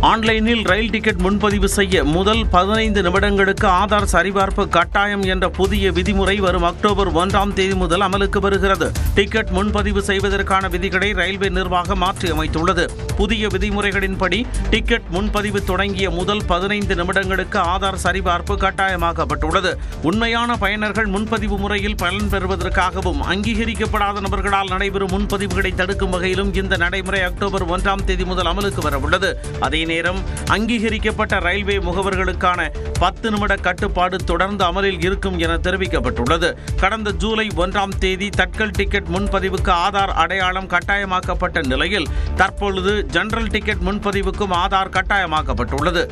ஆன்லைனில் ரயில் டிக்கெட் முன்பதிவு செய்ய முதல் 15 நிமிடங்களுக்கு ஆதார் சரிபார்ப்பு கட்டாயம் என்ற புதிய விதிமுறை வரும் அக்டோபர் 1ஆம் தேதி முதல் அமலுக்கு வருகிறது. டிக்கெட் முன்பதிவு செய்வதற்கான விதிகளை ரயில்வே நிர்வாகம் மாற்றி அமைத்துள்ளது. புதிய விதிமுறைகளின்படி டிக்கெட் முன்பதிவு தொடங்கிய முதல் 15 நிமிடங்களுக்கு ஆதார் சரிபார்ப்பு கட்டாயமாக்கப்பட்டுள்ளது. உண்மையான பயனர்கள் முன்பதிவு முறையில் பலன் பெறுவதற்காகவும் அங்கீகரிக்கப்படாத நபர்களால் நடைபெறும் முன்பதிவுகளை தடுக்கும் வகையிலும் இந்த நடைமுறை அக்டோபர் 1ஆம் தேதி முதல் அமலுக்கு வரவுள்ளது. அதே நேரம் அங்கீகரிக்கப்பட்ட ரயில்வே முகவர்களுக்கான 10 நிமிட கட்டுப்பாடு தொடர்ந்து அமலில் இருக்கும் என தெரிவிக்கப்பட்டுள்ளது. கடந்த ஜூலை 1ஆம் தேதி தட்கல் டிக்கெட் முன்பதிவுக்கு ஆதார் அடையாளம் கட்டாயமாக்கப்பட்ட நிலையில் தற்பொழுது ஜெனரல் டிக்கெட் முன்பதிவுக்கும் ஆதார் கட்டாயமாக்கப்பட்டுள்ளது.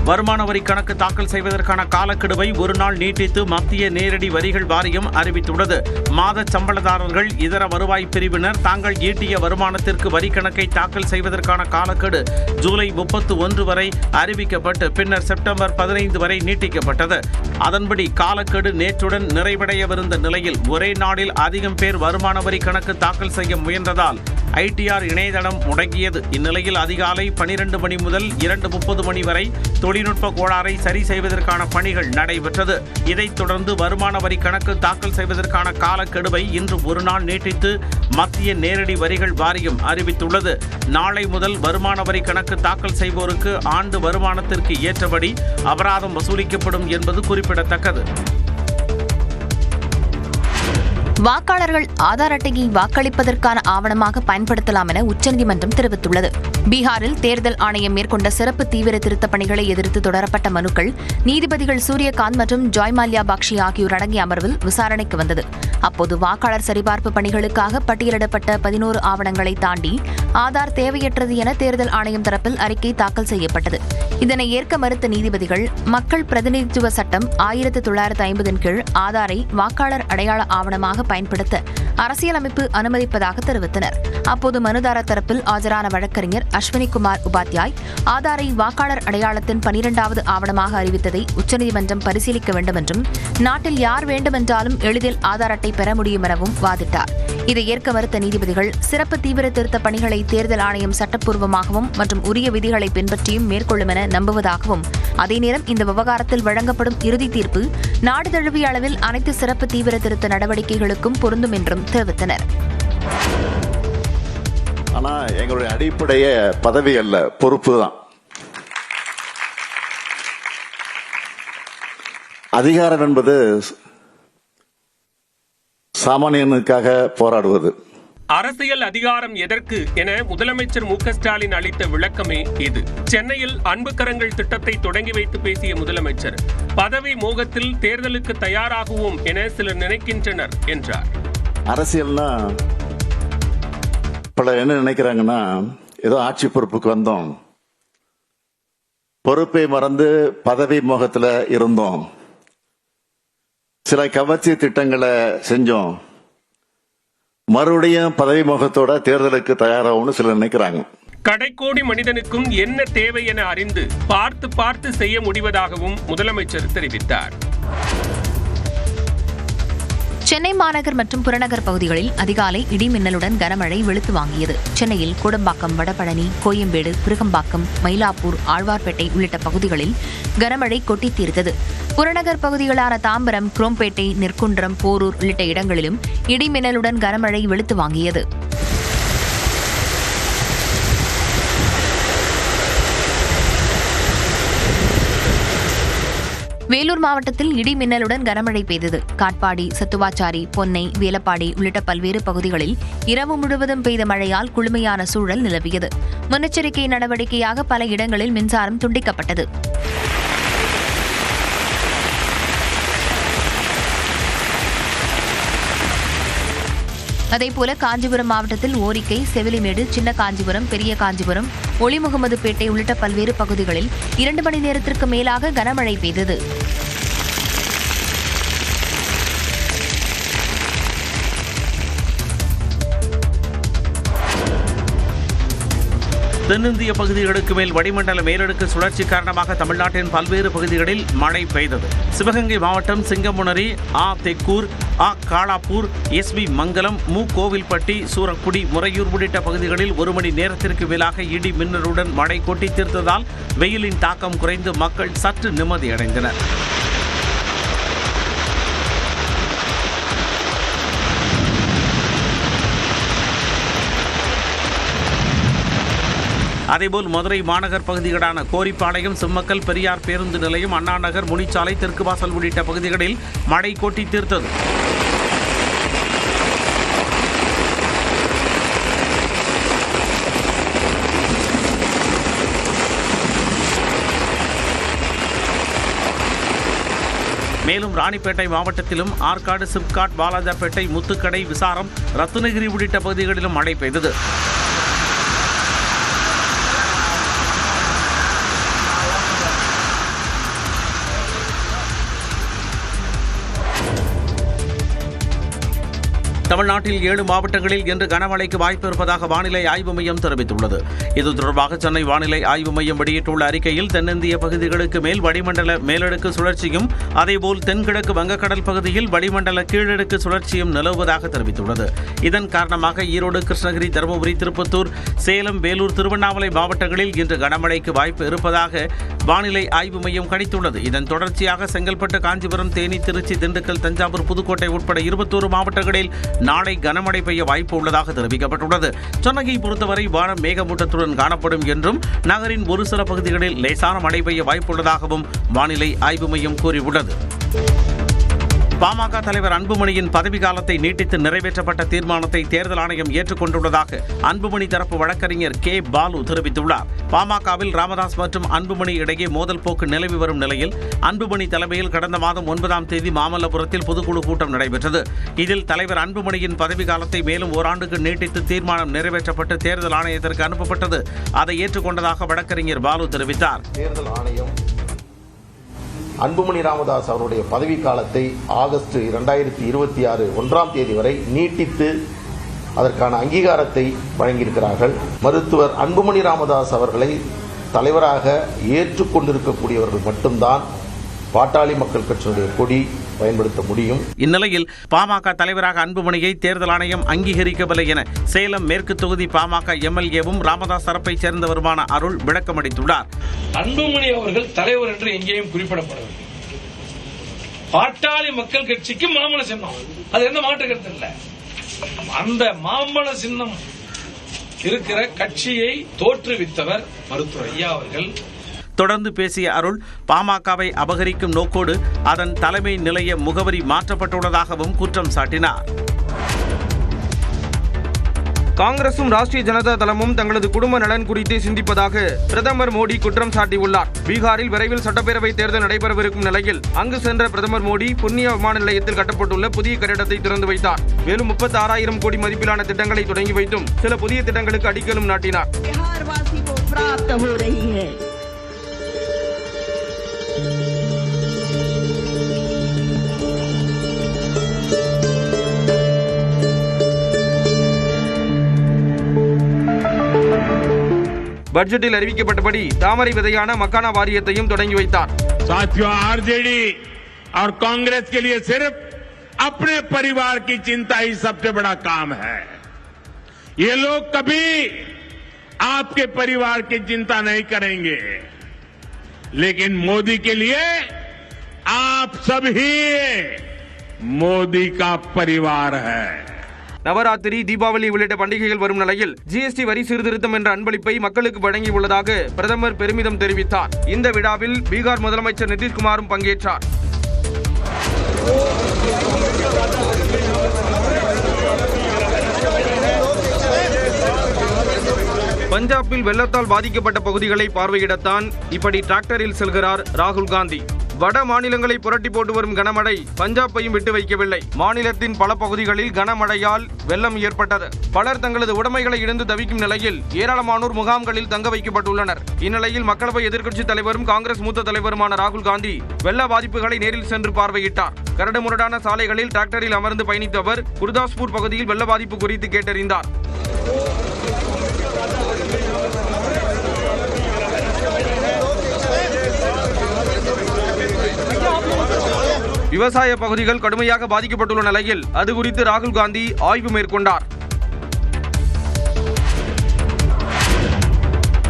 வருமான வரி கணக்கு தாக்கல் செய்வதற்கான காலக்கெடுவை ஒரு நாள் நீட்டித்து மத்திய நேரடி வரிகள் வாரியம் அறிவித்துள்ளது. மாத சம்பளதாரர்கள், இதர வருவாய் பிரிவினர் தாங்கள் ஈட்டிய வருமானத்திற்கு வரி கணக்கை தாக்கல் செய்வதற்கான காலக்கெடு ஜூலை 31 வரை அறிவிக்கப்பட்டு பின்னர் செப்டம்பர் 15 வரை நீட்டிக்கப்பட்டது. அதன்படி காலக்கெடு நேற்றுடன் நிறைவடையவிருந்த நிலையில் ஒரே நாளில் அதிகம் பேர் வருமான வரி கணக்கு தாக்கல் செய்ய முயன்றதால் ITR இணையதளம் முடங்கியது. இந்நிலையில் அதிகாலை 12 மணி முதல் 2:30 மணி வரை தொழில்நுட்ப கோளாறை சரி செய்வதற்கான பணிகள் நடைபெற்றது. இதைத் தொடர்ந்து வருமான வரி கணக்கு தாக்கல் செய்வதற்கான காலக்கெடுவை இன்று ஒரு நாள் நீட்டித்து மத்திய நேரடி வரிகள் வாரியம் அறிவித்துள்ளது. நாளை முதல் வருமான வரி கணக்கு தாக்கல் செய்வோருக்கு ஆண்டு வருமானத்திற்கு ஏற்றபடி அபராதம் வசூலிக்கப்படும் என்பது குறிப்பிடத்தக்கது. வாக்காளர்கள் ஆதார் அட்டையை வாக்களிப்பதற்கான ஆவணமாக பயன்படுத்தலாம் என உச்சநீதிமன்றம் தெரிவித்துள்ளது. பீகாரில் தேர்தல் ஆணையம் மேற்கொண்ட சிறப்பு தீவிர திருத்தப் பணிகளை எதிர்த்து தொடரப்பட்ட மனுக்கள் நீதிபதிகள் சூரியகாந்த் மற்றும் ஜாய்மால்யா பாக்ஷி ஆகியோர் அடங்கிய அமர்வில் விசாரணைக்கு வந்தது. அப்போது வாக்காளர் சரிபார்ப்பு பணிகளுக்காக பட்டியலிடப்பட்ட 11 ஆவணங்களை தாண்டி ஆதார் தேவையற்றது என தேர்தல் ஆணையம் தரப்பில் அறிக்கை தாக்கல் செய்யப்பட்டது. இதனை ஏற்க மறுத்த நீதிபதிகள் மக்கள் பிரதிநிதித்துவ சட்டம் 1950 கீழ் ஆதாரை வாக்காளர் அடையாள ஆவணமாக பயன்படுத்த அரசியலமைப்பு அனுமதிப்பதாக தெரிவித்தனர். அப்போது மனுதாரர் தரப்பில் ஆஜரான வழக்கறிஞர் அஸ்வினிகுமார் உபாத்யாய் ஆதாரை வாக்காளர் அடையாளத்தின் 12வது ஆவணமாக அறிவித்ததை உச்சநீதிமன்றம் பரிசீலிக்க வேண்டும் என்றும் நாட்டில் யார் வேண்டுமென்றாலும் எளிதில் ஆதார் அட்டை பெற முடியும் எனவும் வாதிட்டார். இதை ஏற்க மறுத்த நீதிபதிகள் சிறப்பு தீவிர திருத்த பணிகளை தேர்தல் ஆணையம் சட்டப்பூர்வமாகவும் மற்றும் உரிய விதிகளை பின்பற்றியும் மேற்கொள்ளும் என நம்புவதாகவும், அதே நேரம் இந்த விவகாரத்தில் வழங்கப்படும் இறுதி தீர்ப்பு நாடு தழுவிய அளவில் அனைத்து சிறப்பு தீவிர திருத்த நடவடிக்கைகளுக்கும் பொருந்தும் என்றும் தெரிவித்தனர். ஆனா எங்களுடைய அடிப்படைய பதவி அல்ல, பொறுப்பு தான். அதிகாரம் என்பது சாமானியனுக்காக போராடுவது. அரசியல் அதிகாரம் எதற்கு என முதலமைச்சர் மு.க.ஸ்டாலின் அளித்த விளக்கமே இது. சென்னையில் அன்பு கரங்கள் திட்டத்தை தொடங்கி வைத்து பேசிய முதலமைச்சர், பதவி மோகத்தில் தேர்தலுக்கு தயாராகுவோம் என சிலர் நினைக்கின்றனர் என்றார். அரசியல்னா பலர் என்ன நினைக்கிறாங்கன்னா, ஏதோ ஆட்சி பொறுப்புக்கு வந்தோம், பொறுப்பை மறந்து பதவி மோகத்துல இருந்தோம், சில கவர்ச்சி திட்டங்களை செஞ்சோம், மறுபடியும் பதவி மோகத்தோட தேர்தலுக்கு தயாராகும்னு சிலர் நினைக்கிறாங்க. கடைக்கோடி மனிதனுக்கும் என்ன தேவை என அறிந்து பார்த்து பார்த்து செய்ய முடிவதாகவும் முதலமைச்சர் தெரிவித்தார். சென்னை மாநகர் மற்றும் புறநகர் பகுதிகளில் அதிகாலை இடி மின்னலுடன் கனமழை வெளுத்து வாங்கியது. சென்னையில் கோடம்பாக்கம், வடபழனி, கோயம்பேடு, விருகம்பாக்கம், மயிலாப்பூர், ஆழ்வார்பேட்டை உள்ளிட்ட பகுதிகளில் கனமழை கொட்டித் தீர்த்தது. புறநகர் பகுதிகளான தாம்பரம், குரோம்பேட்டை, நெற்குன்றம், போரூர் உள்ளிட்ட இடங்களிலும் இடி மின்னலுடன் கனமழை வெளுத்து வாங்கியது. வேலூர் மாவட்டத்தில் இடி மின்னலுடன் கனமழை பெய்தது. காட்பாடி, சத்துவாச்சாரி, பொன்னை, வேலப்பாடி உள்ளிட்ட பல்வேறு பகுதிகளில் இரவு முழுவதும் பெய்த மழையால் குளுமையான சூழல் நிலவியது. முன்னெச்சரிக்கை நடவடிக்கையாக பல இடங்களில் மின்சாரம் துண்டிக்கப்பட்டது. அதேபோல காஞ்சிபுரம் மாவட்டத்தில் ஓரிக்கை, செவிலிமேடு, சின்ன காஞ்சிபுரம், பெரிய காஞ்சிபுரம், ஒளிமுகமதுப்பேட்டை உள்ளிட்ட பல்வேறு பகுதிகளில் 2 மணி நேரத்திற்கு மேலாக கனமழை பெய்தது. தென்னிந்திய பகுதிகளுக்கு மேல் வளிமண்டல மேலடுக்கு சுழற்சி காரணமாக தமிழ்நாட்டின் பல்வேறு பகுதிகளில் மழை பெய்தது. சிவகங்கை மாவட்டம் சிங்கமுனரி, தெக்கூர், காலாப்பூர், எஸ்பி மங்கலம், கோவில்பட்டி, சூரக்குடி, முறையூர் உள்ளிட்ட பகுதிகளில் 1 மணி நேரத்திற்கு மேலாக இடி மின்னலுடன் மழை கொட்டி தீர்த்ததால் வெயிலின் தாக்கம் குறைந்து மக்கள் சற்று நிம்மதியடைந்தனர். அதேபோல் மதுரை மாநகர் பகுதிகளான கோரிப்பாளையம், சிம்மக்கல், பெரியார் பேருந்து நிலையம், அண்ணா நகர், முனிச்சாலை, தெற்கு வாசல் உள்ளிட்ட பகுதிகளில் மழை கொட்டி தீர்த்தது. மேலும் ராணிப்பேட்டை மாவட்டத்திலும் ஆற்காடு, சிப்காட், வாலாஜாப்பேட்டை, முத்துக்கடை, விசாரம், ரத்னகிரி உள்ளிட்ட பகுதிகளிலும் மழை பெய்தது. தமிழ்நாட்டில் 7 மாவட்டங்களில் இன்று கனமழைக்கு வாய்ப்பு இருப்பதாக வானிலை ஆய்வு மையம் தெரிவித்துள்ளது. இது தொடர்பாக சென்னை வானிலை ஆய்வு மையம் வெளியிட்டுள்ள அறிக்கையில் தென்னிந்திய பகுதிகளுக்கு மேல் வளிமண்டல மேலடுக்கு சுழற்சியும் அதேபோல் தென்கிழக்கு வங்கக்கடல் பகுதியில் வளிமண்டல கீழடுக்கு சுழற்சியும் நிலவுவதாக தெரிவித்துள்ளது. இதன் காரணமாக ஈரோடு, கிருஷ்ணகிரி, தருமபுரி, திருப்பத்தூர், சேலம், வேலூர், திருவண்ணாமலை மாவட்டங்களில் இன்று கனமழைக்கு வாய்ப்பு இருப்பதாக வானிலை ஆய்வு மையம் கணித்துள்ளது. இதன் தொடர்ச்சியாக செங்கல்பட்டு, காஞ்சிபுரம், தேனி, திருச்சி, திண்டுக்கல், தஞ்சாவூர், புதுக்கோட்டை உட்பட 21 மாவட்டங்களில் நாளை கனமழை பெய்ய வாய்ப்பு உள்ளதாக தெரிவிக்கப்பட்டுள்ளது. சென்னையை பொறுத்தவரை வானம் மேகமூட்டத்துடன் காணப்படும் என்றும் நகரின் ஒரு சில பகுதிகளில் லேசான மழை பெய்ய வாய்ப்புள்ளதாகவும் வானிலை ஆய்வு மையம் கூறியுள்ளது. பாமக தலைவர் அன்புமணியின் பதவிக்காலத்தை நீட்டித்து நிறைவேற்றப்பட்ட தீர்மானத்தை தேர்தல் ஆணையம் ஏற்றுக்கொண்டுள்ளதாக அன்புமணி தரப்பு வழக்கறிஞர் கே. பாலு தெரிவித்துள்ளார். பாமகவில் ராமதாஸ் மற்றும் அன்புமணி இடையே மோதல் போக்கு நிலவி வரும் நிலையில் அன்புமணி தலைமையில் கடந்த மாதம் 9ஆம் தேதி மாமல்லபுரத்தில் பொதுக்குழு கூட்டம் நடைபெற்றது. இதில் தலைவர் அன்புமணியின் பதவிக்காலத்தை மேலும் ஓராண்டுக்கு நீட்டித்து தீர்மானம் நிறைவேற்றப்பட்டு தேர்தல் ஆணையத்திற்கு அனுப்பப்பட்டது. அதை ஏற்றுக்கொண்டதாக வழக்கறிஞர் பாலு தெரிவித்தார். தேர்தல் ஆணையம் அன்புமணி ராமதாஸ் அவருடைய பதவிக்காலத்தை ஆகஸ்ட் 2026 1ஆம் தேதி வரை நீட்டித்து அதற்கான அங்கீகாரத்தை வழங்கியிருக்கிறார்கள். மருத்துவர் அன்புமணி ராமதாஸ் அவர்களை தலைவராக ஏற்றுக்கொண்டிருக்கக்கூடியவர்கள் மட்டும்தான் பாட்டாளி மக்கள் கட்சியினுடைய கொடி பயன்படுத்த முடியும். இந்நிலையில் பாமக தலைவராக அன்புமணியை தேர்தல் ஆணையம் அங்கீகரிக்கவில்லை என சேலம் மேற்கு தொகுதி பாமக எம்எல்ஏவும் ராமதாஸ் தரப்பைச் சேர்ந்தவருமான அருள் விளக்கமளித்துள்ளார். அன்புமணி அவர்கள் தலைவர் என்று எங்கேயும் குறிப்பிடப்படவில்லை. பாட்டாளி மக்கள் கட்சிக்கு மாம்பழ சின்னம், அது எந்த மாற்று கருத்து இல்லை. அந்த மாம்பழ சின்னம் இருக்கிற கட்சியை தோற்றுவித்தவர் மருத்துவர் ஐயா அவர்கள். தொடர்ந்து பேசிய அருள், பாமகவை அபகரிக்கும் நோக்கோடு அதன் தலைமை நிலைய முகவரி மாற்றப்பட்டுள்ளதாகவும் குற்றம் சாட்டினார். காங்கிரசும் ராஷ்டிரிய ஜனதா தளமும் தங்களது குடும்ப நலன் குறித்து சிந்திப்பதாக பிரதமர் மோடி குற்றம் சாட்டியுள்ளார். பீகாரில் விரைவில் சட்டப்பேரவை தேர்தல் நடைபெறவிருக்கும் நிலையில் அங்கு சென்ற பிரதமர் மோடி புண்ணியா விமான நிலையத்தில் கட்டப்பட்டுள்ள புதிய கட்டிடத்தை திறந்து வைத்தார். மேலும் 36,000 கோடி மதிப்பிலான திட்டங்களை தொடங்கி வைத்தும் சில புதிய திட்டங்களுக்கு அடிக்கலும் நாட்டினார். பட்ஜெட்டில் அறிவிக்கப்பட்டபடி தாமரை விதையான மக்கானா வாரியத்தையும் தொடங்கி வைத்தார். साथियों, आरजेडी और कांग्रेस के लिए सिर्फ अपने परिवार की चिंता ही सबसे बड़ा काम है. ये लोग कभी आपके परिवार की चिंता नहीं करेंगे, लेकिन मोदी के लिए आप सब ही मोदी का परिवार है. நவராத்திரி, தீபாவளி உள்ளிட்ட பண்டிகைகள் வரும் நிலையில் ஜிஎஸ்டி வரி சீர்திருத்தம் என்ற அன்பளிப்பை மக்களுக்கு வழங்கியுள்ளதாக பிரதமர் பெருமிதம் தெரிவித்தார். இந்த விழாவில் பீகார் முதலமைச்சர் நிதிஷ்குமாரும் பங்கேற்றார். பஞ்சாபில் வெள்ளத்தால் பாதிக்கப்பட்ட பகுதிகளை பார்வையிடத்தான் இப்படி டிராக்டரில் செல்கிறார் ராகுல் காந்தி. வட மாநிலங்களை புரட்டி போட்டு வரும் கனமழை பஞ்சாபையும் விட்டு வைக்கவில்லை. மாநிலத்தின் பல பகுதிகளில் கனமழையால் வெள்ளம் ஏற்பட்டது. பலர் தங்களது உடைமைகளை இழந்து தவிக்கும் நிலையில் ஏராளமானோர் முகாம்களில் தங்க வைக்கப்பட்டுள்ளனர். இந்நிலையில் மக்களவை எதிர்க்கட்சித் தலைவரும் காங்கிரஸ் மூத்த தலைவருமான ராகுல் காந்தி வெள்ள பாதிப்புகளை நேரில் சென்று பார்வையிட்டார். கரடுமுரடான சாலைகளில் டிராக்டரில் அமர்ந்து பயணித்த அவர் குர்தாஸ்பூர் பகுதியில் வெள்ள பாதிப்பு குறித்து கேட்டறிந்தார். விவசாய பகுதிகள் கடுமையாக பாதிக்கப்பட்டுள்ள நிலையில் அது குறித்து ராகுல் காந்தி ஆய்வு மேற்கொண்டார்.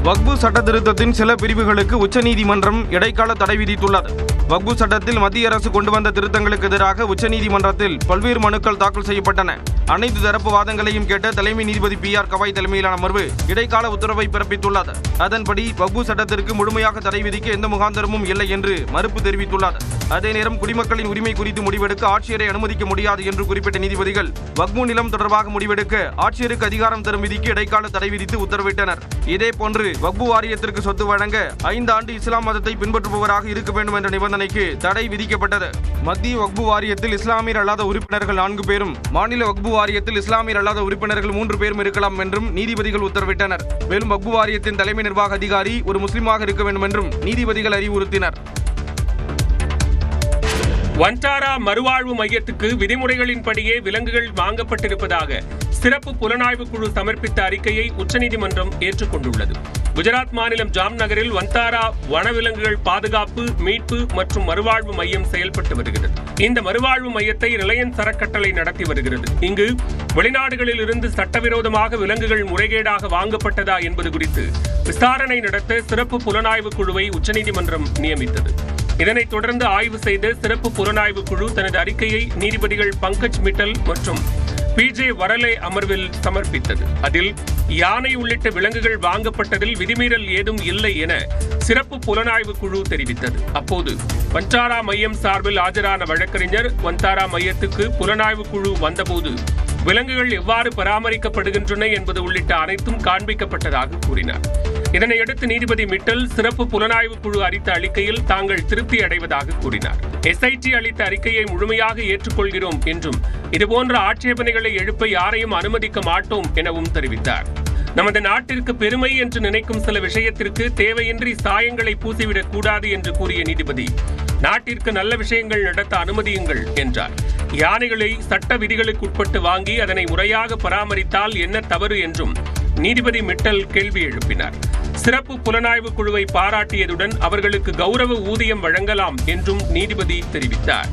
வக்பு சட்ட திருத்தத்தின் சில பிரிவுகளுக்கு உச்சநீதிமன்றம் இடைக்கால தடை விதித்துள்ளது. வக்பு சட்டத்தில் மத்திய அரசு கொண்டு வந்த திருத்தங்களுக்கு எதிராக உச்சநீதிமன்றத்தில் பல்வேறு மனுக்கள் தாக்கல் செய்யப்பட்டன. அனைத்து தரப்பு வாதங்களையும் கேட்ட தலைமை நீதிபதி PR கவாய் தலைமையிலான அமர்வு இடைக்கால உத்தரவை பிறப்பித்துள்ளது. அதன்படி வக்பு சட்டத்திற்கு முழுமையாக தடை விதிக்க எந்த முகாந்தரமும் இல்லை என்று மறுப்பு தெரிவித்துள்ளது. அதே நேரம் குடிமக்களின் உரிமை குறித்து முடிவெடுக்க ஆட்சியரை அனுமதிக்க முடியாது என்று குறிப்பிட்ட நீதிபதிகள் வக்பு நிலம் தொடர்பாக முடிவெடுக்க ஆட்சியருக்கு அதிகாரம் தரும் விதிக்கு இடைக்கால தடை விதித்து உத்தரவிட்டனர். இதேபோன்று வக்பு வாரியத்திற்கு சொத்து வழங்க 5 ஆண்டு இஸ்லாம் மதத்தை பின்பற்றுபவராக இருக்க வேண்டும் என்ற நிபந்தனைக்கு தடை விதிக்கப்பட்டது. மத்திய வக்பு வாரியத்தில் இஸ்லாமியர் அல்லாத உறுப்பினர்கள் 4 பேரும், மாநில வக்பு வாரியத்தில் இஸ்லாமியர் அல்லாத உறுப்பினர்கள் 3 பேரும் இருக்கலாம் என்றும் நீதிபதிகள் உத்தரவிட்டனர். மேலும் வக்பு வாரியத்தின் தலைமை நிர்வாக அதிகாரி ஒரு முஸ்லிமாக இருக்க வேண்டும் என்றும் நீதிபதிகள் அறிவுறுத்தினர். வன்டாரா மறுவாழ்வு மையத்துக்கு விதிமுறைகளின்படியே விலங்குகள் வாங்கப்பட்டிருப்பதாக சிறப்பு புலனாய்வு குழு சமர்ப்பித்த அறிக்கையை உச்சநீதிமன்றம் ஏற்றுக்கொண்டுள்ளது. குஜராத் மாநிலம் ஜாம்நகரில் வன்டாரா வனவிலங்குகள் பாதுகாப்பு, மீட்பு மற்றும் மறுவாழ்வு மையம் செயல்பட்டு வருகிறது. இந்த மறுவாழ்வு மையத்தை ரிலையன்ஸ் அறக்கட்டளை நடத்தி வருகிறது. இங்கு வெளிநாடுகளில் இருந்து சட்டவிரோதமாக விலங்குகள் முறைகேடாக வாங்கப்பட்டதா என்பது குறித்து விசாரணை நடத்த சிறப்பு புலனாய்வு குழுவை உச்சநீதிமன்றம் நியமித்தது. இதனைத் தொடர்ந்து ஆய்வு செய்த சிறப்பு புலனாய்வு குழு தனது அறிக்கையை நீதிபதிகள் பங்கஜ் மிட்டல் மற்றும் PJ வரலே அமர்வில் சமர்ப்பித்தது. அதில் யானை உள்ளிட்ட விலங்குகள் வாங்கப்பட்டதில் விதிமீறல் ஏதும் இல்லை என சிறப்பு புலனாய்வு குழு தெரிவித்தது. அப்போது வன்டாரா மையம் சார்பில் ஆஜரான வழக்கறிஞர் வன்டாரா மையத்துக்கு புலனாய்வு குழு வந்தபோது விலங்குகள் எவ்வாறு பராமரிக்கப்படுகின்றன என்பது உள்ளிட்ட அனைத்தும் காண்பிக்கப்பட்டதாக கூறினார். இதனையடுத்து நீதிபதி மிட்டல் சிறப்பு புலனாய்வு குழு அளித்த அறிக்கையில் தாங்கள் திருப்தி அடைவதாக கூறினார். SIT அளித்த அறிக்கையை முழுமையாக ஏற்றுக்கொள்கிறோம் என்றும் இதுபோன்ற ஆட்சேபனைகளை எழுப்ப யாரையும் அனுமதிக்க மாட்டோம் எனவும் தெரிவித்தார். நமது நாட்டிற்கு பெருமை என்று நினைக்கும் சில விஷயத்திற்கு தேவையின்றி சாயங்களை பூசிவிடக் கூடாது என்று கூறிய நீதிபதி நாட்டிற்கு நல்ல விஷயங்கள் நடத்த அனுமதியுங்கள் என்றார். யானைகளை சட்ட விதிகளுக்கு உட்பட்டு வாங்கி அதனை முறையாக பராமரித்தால் என்ன தவறு என்றும் நீதிபதி மிட்டல் கேள்வி எழுப்பினார். சிறப்பு புலனாய்வு குழுவை பாராட்டியதுடன் அவர்களுக்கு கௌரவ ஊதியம் வழங்கலாம் என்றும் நீதிபதி தெரிவித்தார்.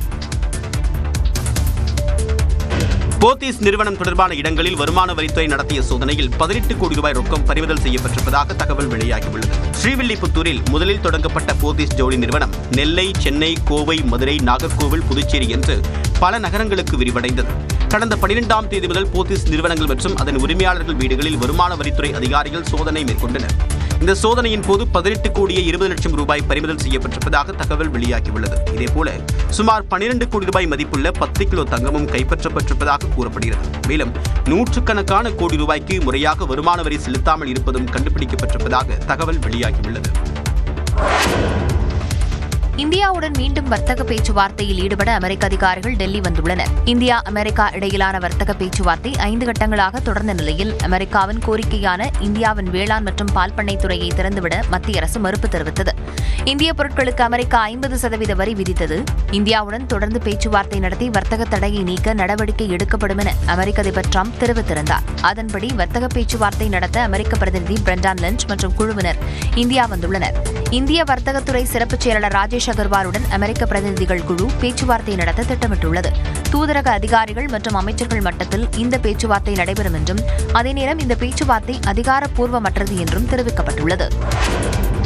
போத்தீஸ் நிறுவனம் தொடர்பான இடங்களில் வருமான வரித்துறை நடத்திய சோதனையில் 18 கோடி ரூபாய் ரொக்கம் பறிமுதல் செய்யப்பட்டிருப்பதாக தகவல் வெளியாகியுள்ளது. ஸ்ரீவில்லிபுத்தூரில் முதலில் தொடங்கப்பட்ட போத்தீஸ் ஜவுளி நிறுவனம் நெல்லை, சென்னை, கோவை, மதுரை, நாகர்கோவில், புதுச்சேரி என்று பல நகரங்களுக்கு விரிவடைந்தது. கடந்த 12ஆம் தேதி முதல் போத்தீஸ் நிறுவனங்கள் மற்றும் அதன் உரிமையாளர்கள் வீடுகளில் வருமான வரித்துறை அதிகாரிகள் சோதனை மேற்கொண்டனர். இந்த சோதனையின் போது 18 கோடியே 20 லட்சம் ரூபாய் பறிமுதல் செய்யப்பட்டிருப்பதாக தகவல் வெளியாகியுள்ளது. இதேபோல சுமார் 12 கோடி ரூபாய் மதிப்புள்ள 10 கிலோ தங்கமும் கைப்பற்றப்பட்டிருப்பதாக கூறப்படுகிறது. மேலும் நூற்றுக்கணக்கான கோடி ரூபாய்க்கு முறையாக வருமான வரி செலுத்தாமல் இருப்பதும் கண்டுபிடிக்கப்பட்டிருப்பதாக தகவல் வெளியாகியுள்ளது. இந்தியாவுடன் மீண்டும் வர்த்தக பேச்சுவார்த்தையில் ஈடுபட அமெரிக்க அதிகாரிகள் டெல்லி வந்துள்ளனர். இந்தியா அமெரிக்கா இடையிலான வர்த்தக பேச்சுவார்த்தை 5 கட்டங்களாக தொடர்ந்த நிலையில் அமெரிக்காவின் கோரிக்கையான இந்தியாவின் வேளாண் மற்றும் பால் பண்ணைத் துறையை திறந்துவிட மத்திய அரசு மறுப்பு தெரிவித்தது. இந்திய பொருட்களுக்கு அமெரிக்கா 50% வரி விதித்தது. இந்தியாவுடன் தொடர்ந்து பேச்சுவார்த்தை நடத்தி வர்த்தக தடையை நீக்க நடவடிக்கை எடுக்கப்படும் என அமெரிக்க அதிபர் டிரம்ப் தெரிவித்திருந்தார். அதன்படி வர்த்தக பேச்சுவார்த்தை நடத்த அமெரிக்க பிரதிநிதி பிரெண்டான் லென்ச் மற்றும் குழுவினர் இந்தியா வந்துள்ளனர். இந்திய வர்த்தகத்துறை சிறப்பு செயலாளர் ராஜேஷ் அகர்வாலுடன் அமெரிக்க பிரதிநிதிகள் குழு பேச்சுவார்த்தை நடத்த திட்டமிட்டுள்ளது. தூதரக அதிகாரிகள் மற்றும் அமைச்சர்கள் மட்டத்தில் இந்த பேச்சுவார்த்தை நடைபெறும் என்றும் அதே நேரம் இந்த பேச்சுவார்த்தை அதிகாரப்பூர்வமற்றது என்றும் தெரிவிக்கப்பட்டுள்ளது.